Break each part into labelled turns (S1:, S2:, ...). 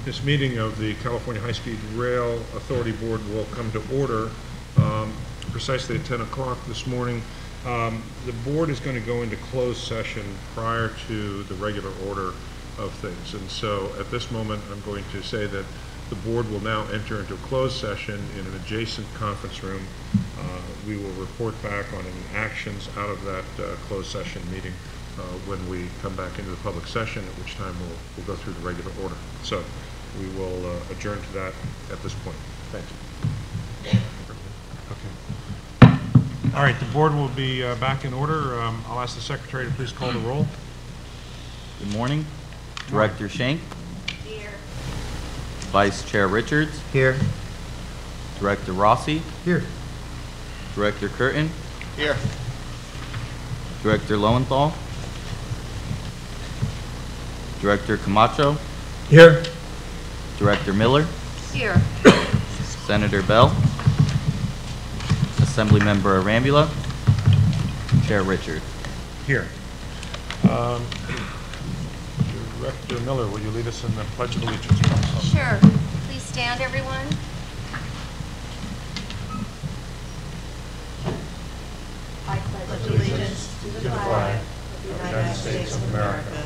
S1: This meeting of the California High-Speed Rail Authority Board will come to order precisely at 10 o'clock this morning. The board is going to go into closed session prior to the regular order of things. And so at this moment, I'm going to say that the board will now enter into a closed session in an adjacent conference room. We will report back on any actions out of that closed session meeting when we come back into the public session, at which time we'll go through the regular order. So we will adjourn to that at this point. Thank you. Okay. All right, the board will be back in order. I'll ask the secretary to please call the roll.
S2: Good morning. Director Schenk. Here. Vice Chair Richards.
S3: Here.
S2: Director Rossi.
S3: Here.
S2: Director Curtin.
S3: Here.
S2: Director Lowenthal. Director Camacho.
S3: Here.
S2: Director Miller.
S4: Here.
S2: Senator Bell. Assemblymember Arambula. Chair Richard.
S1: Here. Director Miller, will you lead us in the Pledge of Allegiance?
S4: Sure. Please stand, everyone. I pledge allegiance to the flag of the United States of America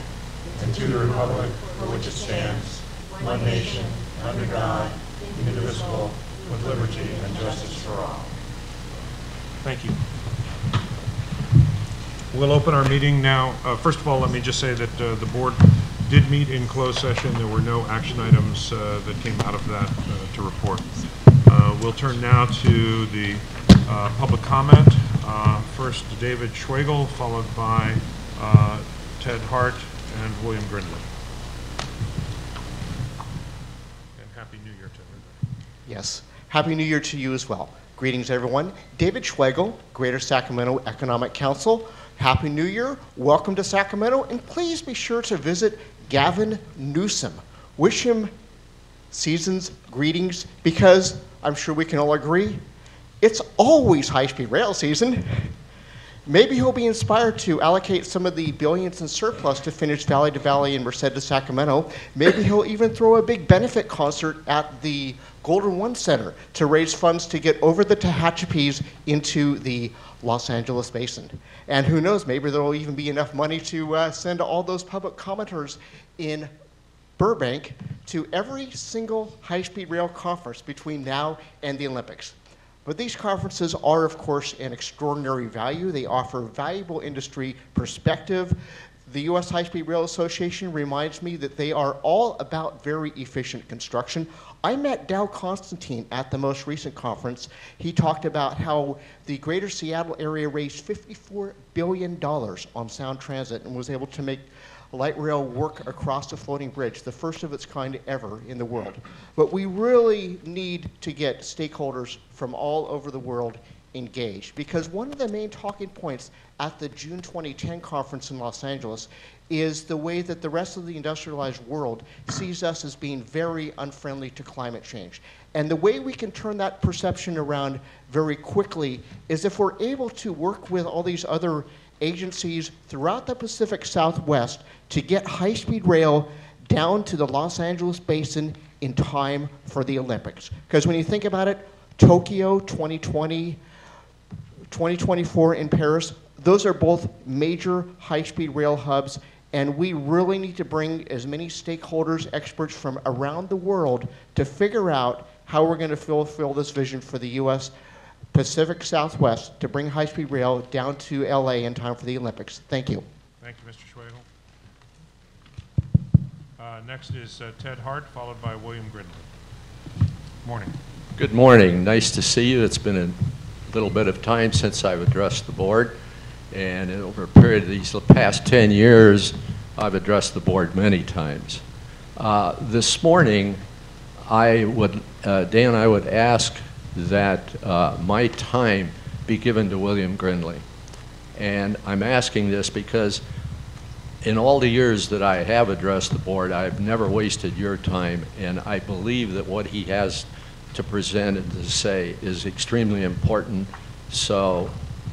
S1: and to the republic for which it stands, one nation, under God, indivisible, with liberty and justice for all. Thank you. We'll open our meeting now. First of all, let me just say that the board did meet in closed session. There were no action items that came out of that to report. We'll turn now to the public comment. First, David Schwagel, followed by Ted Hart and William Grindley. And Happy New Year to everybody.
S3: Yes. Happy New Year to you as well. Greetings, everyone. David Schwagel, Greater Sacramento Economic Council. Happy New Year. Welcome to Sacramento. And please be sure to visit Gavin Newsom. Wish him season's greetings, because I'm sure we can all agree it's always high-speed rail season. Maybe he'll be inspired to allocate some of the billions in surplus to finish Valley to Valley and Merced to Sacramento. Maybe he'll even throw a big benefit concert at the Golden One Center to raise funds to get over the Tehachapi's into the Los Angeles Basin. And who knows, maybe there will even be enough money to send all those public commenters in Burbank to every single high-speed rail conference between now and the Olympics. But these conferences are, of course, an extraordinary value. They offer valuable industry perspective. The U.S. High-Speed Rail Association reminds me that they are all about very efficient construction. I met Dow Constantine at the most recent conference. He talked about how the greater Seattle area raised $54 billion on sound transit and was able to make light rail work across the floating bridge, the first of its kind ever in the world. But we really need to get stakeholders from all over the world engaged, because one of the main talking points at the June 2010 conference in Los Angeles is the way that the rest of the industrialized world sees us as being very unfriendly to climate change. And the way we can turn that perception around very quickly is if we're able to work with all these other agencies throughout the Pacific Southwest to get high-speed rail down to the Los Angeles Basin in time for the Olympics. Because when you think about it, Tokyo 2020, 2024 in Paris, those are both major high-speed rail hubs, and we really need to bring as many stakeholders, experts from around the world to figure out how we're going to fulfill this vision for the U.S. Pacific Southwest to bring high-speed rail down to LA in time for the Olympics. Thank you.
S1: Thank you, Mr. Schwagel. Next is Ted Hart, followed by William Grindley. Morning.
S5: Good morning. Nice to see you. It's been a little bit of time since I've addressed the board, and over a period of these past 10 years, I've addressed the board many times. This morning, Dan, I would ask that my time be given to William Grindley. And I'm asking this because in all the years that I have addressed the board, I've never wasted your time, and I believe that what he has to present and to say is extremely important. So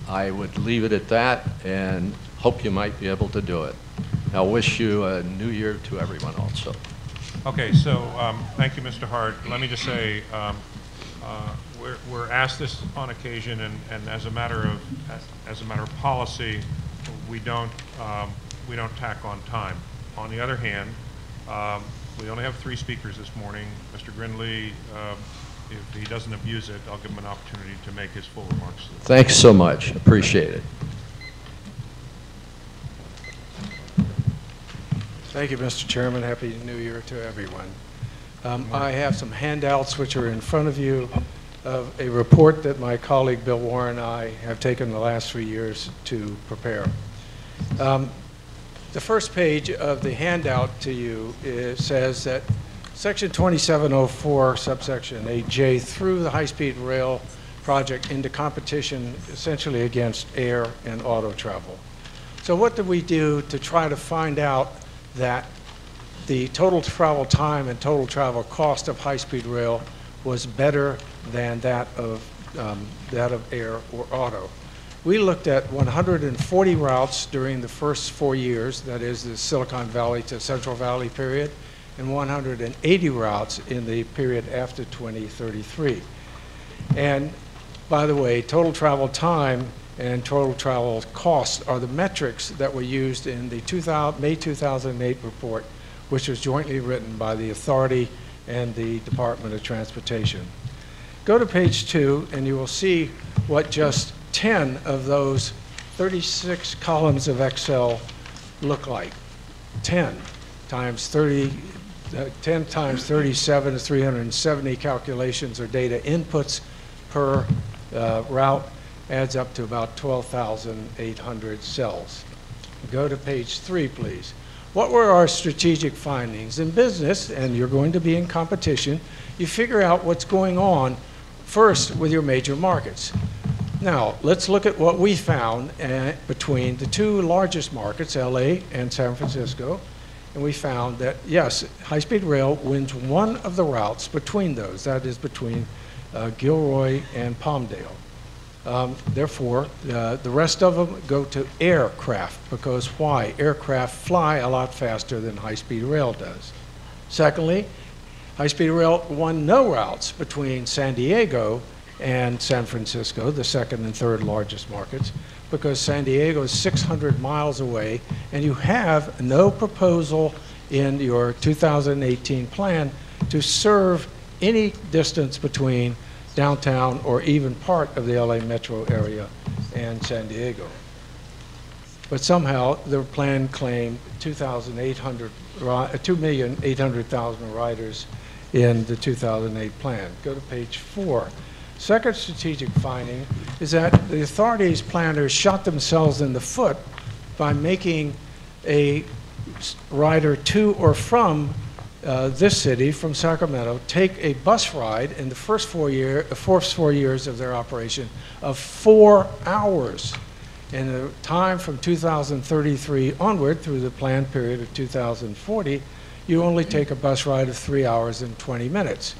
S5: I would leave it at that and hope you might be able to do it. I wish you a new year to everyone also.
S1: Okay, so thank you, Mr. Hart. Let me just say, we're asked this on occasion, and as a matter of policy, we don't tack on time. On the other hand, we only have 3 speakers this morning. Mr. Grindley, if he doesn't abuse it, I'll give him an opportunity to make his full remarks.
S5: Thanks so much. Appreciate it.
S6: Thank you, Mr. Chairman. Happy New Year to everyone. I have some handouts which are in front of you of a report that my colleague Bill Warren and I have taken the last 3 years to prepare. The first page of the handout to you says that Section 2704, subsection 8J, threw the high-speed rail project into competition essentially against air and auto travel. So what did we do to try to find out that the total travel time and total travel cost of high-speed rail was better than that of air or auto? We looked at 140 routes during the first 4 years, that is the Silicon Valley to Central Valley period, and 180 routes in the period after 2033. And by the way, total travel time and total travel costs are the metrics that were used in the May 2008 report, which was jointly written by the authority and the Department of Transportation. Go to page 2 and you will see what just 10 of those 36 columns of Excel look like. 10 times 37 is 370 calculations or data inputs per route, adds up to about 12,800 cells. Go to page 3, please. What were our strategic findings? In business, and you're going to be in competition, you figure out what's going on first with your major markets. Now, let's look at what we found between the 2 largest markets, LA and San Francisco, and we found that, yes, high-speed rail wins one of the routes between those, that is between Gilroy and Palmdale. Therefore, the rest of them go to aircraft, because why? Aircraft fly a lot faster than high-speed rail does. Secondly, high-speed rail won no routes between San Diego and San Francisco, the 2nd and 3rd largest markets, because San Diego is 600 miles away, and you have no proposal in your 2018 plan to serve any distance between downtown or even part of the LA metro area and San Diego. But somehow the plan claimed 2,800,000 riders in the 2008 plan. Go to page 4. Second strategic finding is that the authorities' planners shot themselves in the foot by making a rider to or from this city, from Sacramento, take a bus ride in the first 4 years of their operation of 4 hours. In the time from 2033 onward through the planned period of 2040, you only take a bus ride of 3 hours and 20 minutes.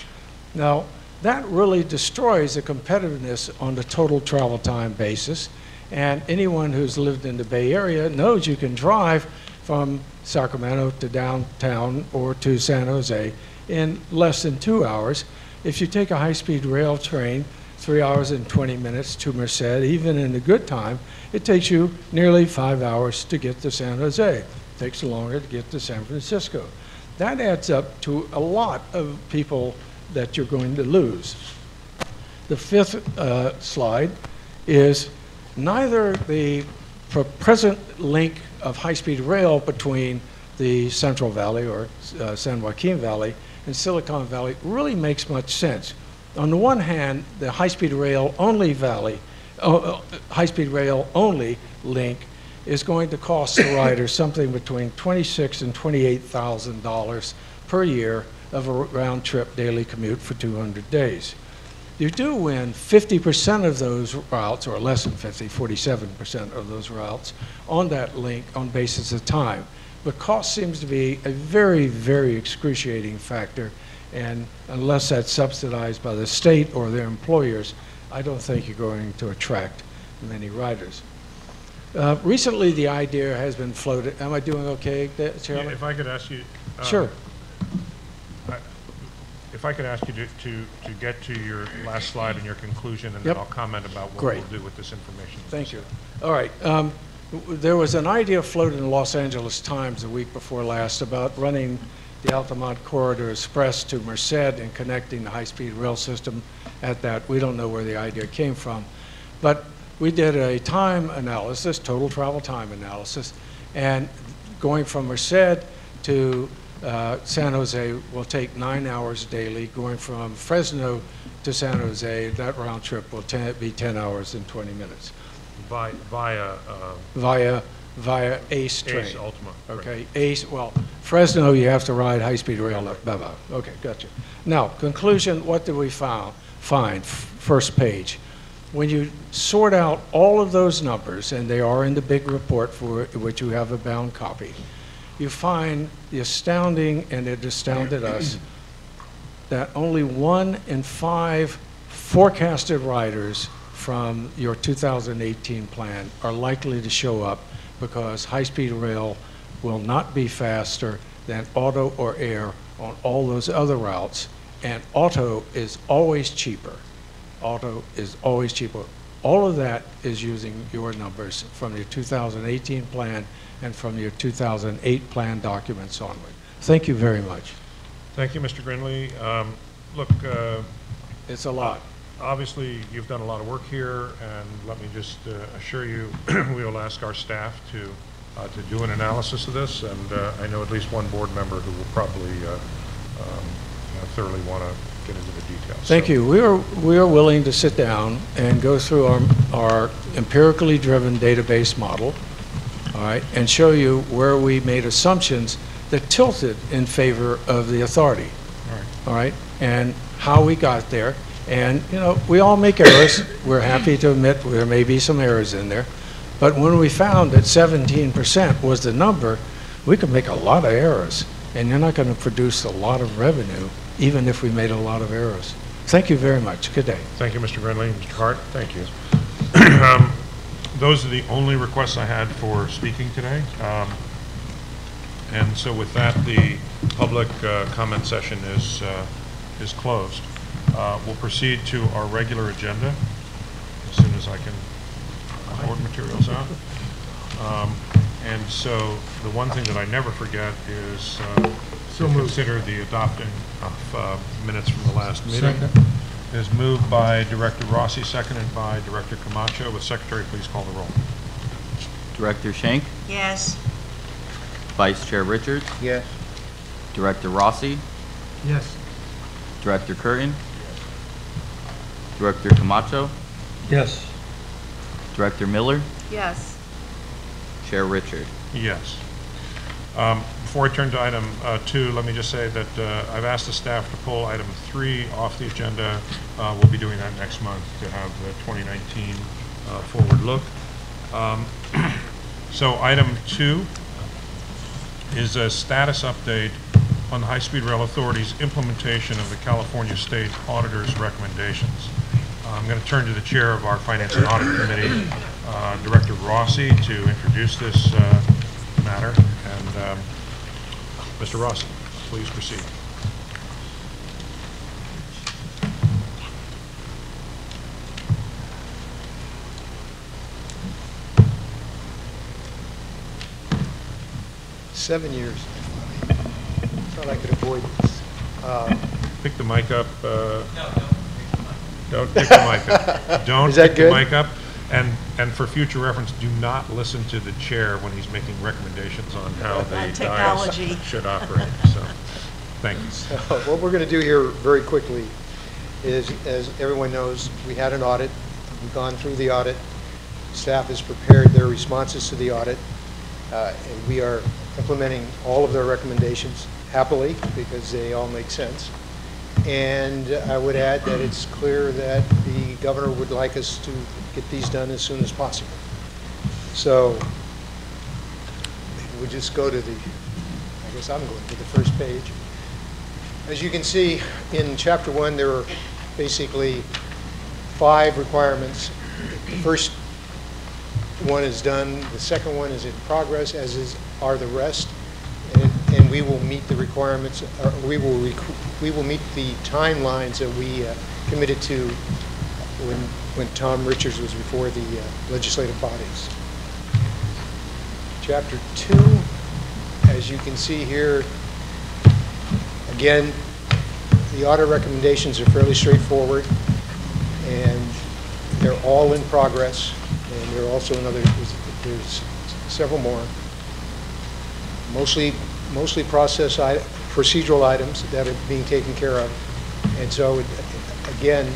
S6: Now, that really destroys the competitiveness on the total travel time basis, and anyone who's lived in the Bay Area knows you can drive from Sacramento to downtown or to San Jose in less than 2 hours. If you take a high-speed rail train, 3 hours and 20 minutes to Merced, even in a good time, it takes you nearly 5 hours to get to San Jose. It takes longer to get to San Francisco. That adds up to a lot of people that you're going to lose. The 5th slide is neither the present link of high-speed rail between the Central Valley or San Joaquin Valley and Silicon Valley really makes much sense. On the one hand, the high-speed rail only link is going to cost the rider something between $26,000 and $28,000 per year of a round-trip daily commute for 200 days. You do win 50% of those routes, or less than 50, 47% of those routes on that link on basis of time. But cost seems to be a very, very excruciating factor, and unless that's subsidized by the state or their employers, I don't think you're going to attract many riders. Recently, the idea has been floated. Am I doing okay, Chairman?
S1: Yeah, if I could ask you.
S6: Sure.
S1: if I could ask you to get to your last slide and your conclusion, and
S6: Yep.
S1: then I'll comment about what
S6: Great.
S1: we'll do with this information.
S6: Thank you. All right. There was an idea floated in the Los Angeles Times the week before last about running the Altamont Corridor Express to Merced and connecting the high-speed rail system at that. We don't know where the idea came from. But we did a time analysis, total travel time analysis, and going from Merced to San Jose will take 9 hours daily. Going from Fresno to San Jose, that round trip will be 10 hours and 20 minutes. Via ACE train.
S1: ACE Ultima.
S6: Okay, ACE, well, Fresno, you have to ride high-speed rail up, blah, blah. Okay, gotcha. Now, conclusion, what did we find? First page. When you sort out all of those numbers, and they are in the big report for which you have a bound copy, you find the astounding, and it astounded us, that only 1 in 5 forecasted riders from your 2018 plan are likely to show up because high-speed rail will not be faster than auto or air on all those other routes, and auto is always cheaper. Auto is always cheaper. All of that is using your numbers from your 2018 plan and from your 2008 plan documents onward. Thank you very much.
S1: Thank you, Mr. Grinley. Look,
S6: It's a lot.
S1: obviously, you've done a lot of work here, and let me just assure you, we will ask our staff to do an analysis of this, and I know at least one board member who will probably thoroughly want to get into the details.
S6: Thank you. We are willing to sit down and go through our empirically driven database model, all right, and show you where we made assumptions that tilted in favor of the authority, all right, and how we got there. And, you know, we all make errors. We're happy to admit there may be some errors in there. But when we found that 17% was the number, we could make a lot of errors. And you're not going to produce a lot of revenue, even if we made a lot of errors. Thank you very much. Good day.
S1: Thank you, Mr. Grinley. Mr. Hart, thank you. Those are the only requests I had for speaking today. And so with that, the public comment session is closed. We'll proceed to our regular agenda as soon as I can board materials out. And so the one thing that I never forget is to consider the adopting of minutes from the last meeting. It is moved by Director Rossi, seconded by Director Camacho. Will Secretary please call the roll?
S2: Director Schenk,
S4: Yes.
S2: Vice Chair Richards,
S3: Yes.
S2: Director Rossi,
S6: Yes.
S2: Director Curtin, Director Camacho,
S6: Yes.
S2: Director Miller,
S4: Yes.
S2: Chair Richard.
S1: Yes. Before I turn to item 2, let me just say that I've asked the staff to pull item 3 off the agenda. We'll be doing that next month to have the 2019 forward look. So item 2 is a status update on the High-Speed Rail Authority's implementation of the California State Auditor's recommendations. I'm going to turn to the chair of our Finance and Audit Committee, Director Rossi, to introduce this matter. And Mr. Rossi, please proceed.
S7: Seven years. Thought I could avoid this.
S1: Pick the mic up. Don't pick the mic up. Don't
S7: Is that
S1: pick the
S7: good?
S1: mic up. And for future reference, do not listen to the chair when he's making recommendations on how the
S4: Technology.
S1: dais should operate. So, thank you.
S7: So what we're going to do here very quickly is, as everyone knows, we had an audit. We've gone through the audit. Staff has prepared their responses to the audit. And we are implementing all of their recommendations happily because they all make sense. And I would add that it's clear that the governor would like us to get these done as soon as possible. So maybe we'll just go to I guess I'm going to the first page. As you can see, in Chapter 1, there are basically 5 requirements. The first one is done. The second one is in progress, as are the rest. and we will meet the requirements, or we will meet the timelines that we committed to when Tom Richards was before the legislative bodies. Chapter 2, as you can see here, again, the audit recommendations are fairly straightforward, and they're all in progress, and there are also there's several more. Mostly procedural items that are being taken care of. And so, again,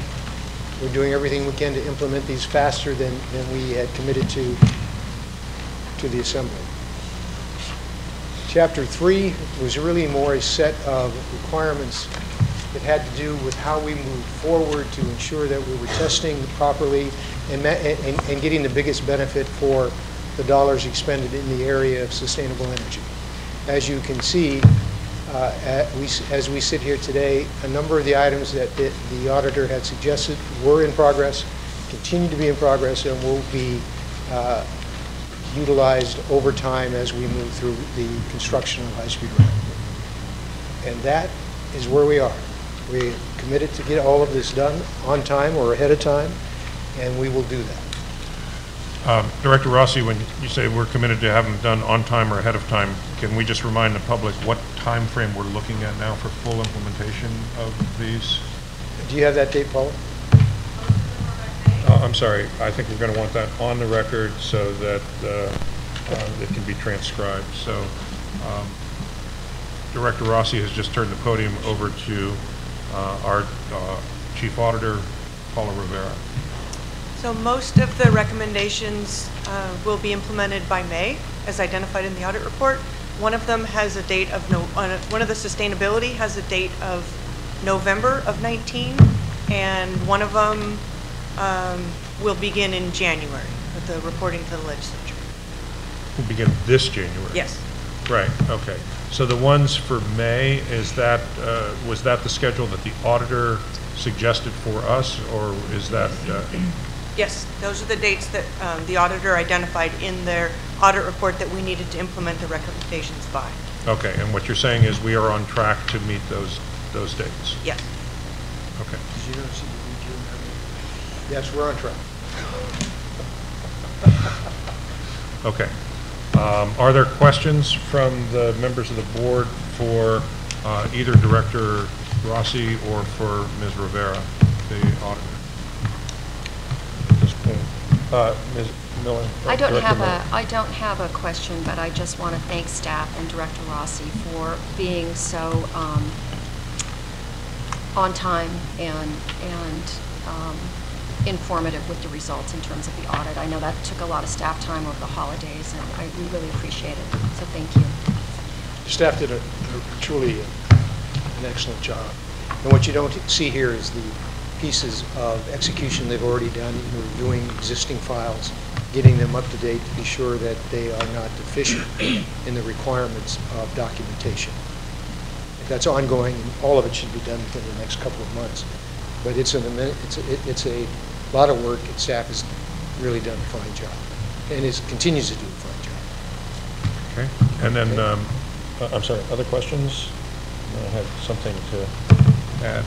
S7: we're doing everything we can to implement these faster than we had committed to the Assembly. Chapter 3 was really more a set of requirements that had to do with how we moved forward to ensure that we were testing properly and getting the biggest benefit for the dollars expended in the area of sustainable energy. As you can see, as we sit here today, a number of the items that the auditor had suggested were in progress, continue to be in progress, and will be utilized over time as we move through the construction of high-speed rail. And that is where we are. We're committed to get all of this done on time or ahead of time, and we will do that.
S1: Director Rossi, when you say we're committed to have them done on time or ahead of time, can we just remind the public what time frame we're looking at now for full implementation of these?
S7: Do you have that date, Paula?
S1: I'm sorry. I think we're going to want that on the record so that it can be transcribed. So Director Rossi has just turned the podium over to our Chief Auditor, Paula Rivera.
S8: So most of the recommendations will be implemented by May, as identified in the audit report. One of them has a date of one of the sustainability has a date of November of 19, and one of them will begin in January with the reporting to the legislature.
S1: Will begin this January?
S8: Yes.
S1: Right. Okay. So the ones for May, is that was that the schedule that the auditor suggested for us, or is that?
S8: Yes, those are the dates that the auditor identified in their audit report that we needed to implement the recommendations by.
S1: Okay, and what you're saying is we are on track to meet those dates?
S8: Yes.
S1: Okay.
S7: Yes, we're on track.
S1: Okay. Are there questions from the members of the board for either Director Rossi or for Ms. Rivera, the auditor? Ms. Miller?
S9: I don't
S1: Director
S9: have a question, but I just want to thank staff and Director Rossi for being so on time and informative with the results in terms of the audit. I know that took a lot of staff time over the holidays, and we really appreciate it. So thank you.
S7: Staff did truly an excellent job. And what you don't see here is the pieces of execution they've already done in reviewing existing files, getting them up to date to be sure that they are not deficient in the requirements of documentation. That's ongoing, and all of it should be done within the next couple of months. But it's a lot of work, and staff has really done a fine job, and continues to do a fine job.
S1: Okay. And then, I'm sorry, other questions? I had something to add.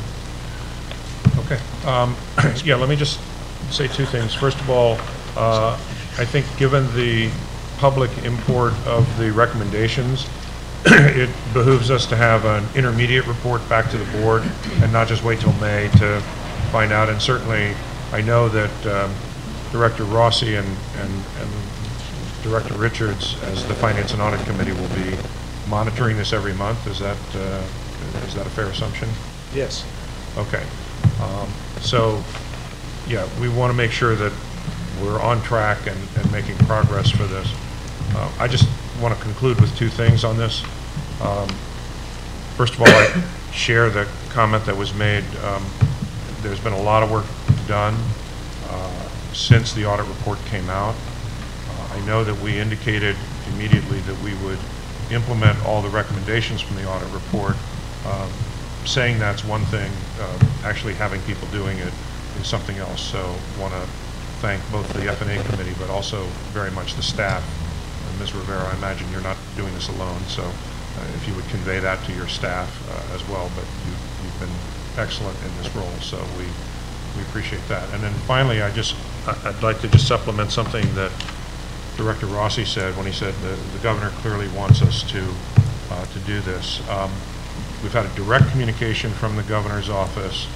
S1: Okay. Yeah, let me just say two things. First of all, I think given the public import of the recommendations, it behooves us to have an intermediate report back to the board and not just wait till May to find out. And certainly, I know that Director Rossi and Director Richards, as the Finance and Audit Committee, will be monitoring this every month. Is that a fair assumption?
S7: Yes.
S1: Okay. So, yeah, we want to make sure that we're on track and making progress for this. I just want to conclude with two things on this. First of all, I share the comment that was made. There's been a lot of work done since the audit report came out. I know that we indicated immediately that we would implement all the recommendations from the audit report. Saying that's one thing, actually having people doing it is something else. So I want to thank both the F&A committee, but also very much the staff. And Ms. Rivera, I imagine you're not doing this alone, so if you would convey that to your staff as well. But you've been excellent in this role, so we appreciate that. And then finally, I'd like to just supplement something that Director Rossi said when he said the governor clearly wants us to do this. We've had a direct communication from the governor's office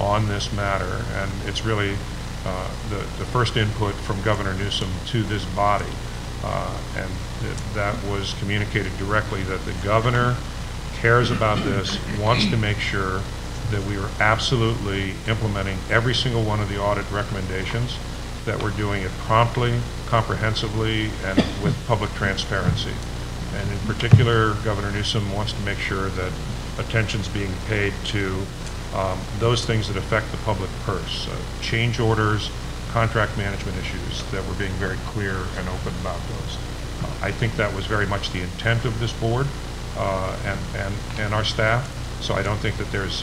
S1: on this matter, and it's really the first input from Governor Newsom to this body, and that was communicated directly that the governor cares about this, wants to make sure that we are absolutely implementing every single one of the audit recommendations, that we're doing it promptly, comprehensively, and with public transparency. And in particular, Governor Newsom wants to make sure that attention's being paid to those things that affect the public purse, change orders, contract management issues, that we're being very clear and open about those. I think that was very much the intent of this board and our staff, so I don't think that there's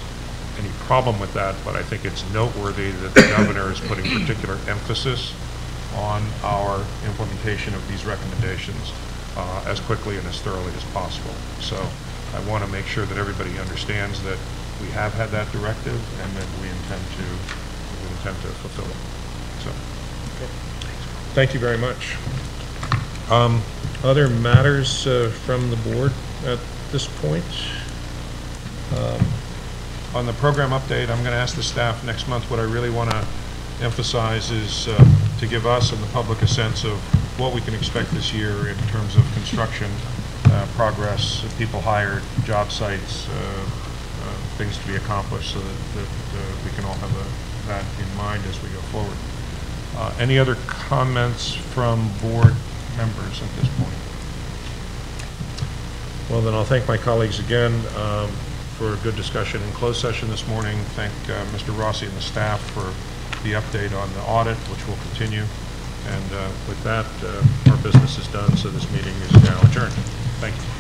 S1: any problem with that, but I think it's noteworthy that the governor is putting particular emphasis on our implementation of these recommendations as quickly and as thoroughly as possible. So I want to make sure that everybody understands that we have had that directive and that we intend to fulfill it. So, thank you very much. Other matters from the board at this point? On the program update, I'm going to ask the staff next month. What I really want to emphasize is to give us and the public a sense of what we can expect this year in terms of construction progress, people hired, job sites, things to be accomplished, so that we can all have that in mind as we go forward. Any other comments from board members at this point? Well, then I'll thank my colleagues again for a good discussion in closed session this morning. Thank Mr. Rossi and the staff for the update on the audit, which will continue. And with that, our business is done, so this meeting is now adjourned. Thank you.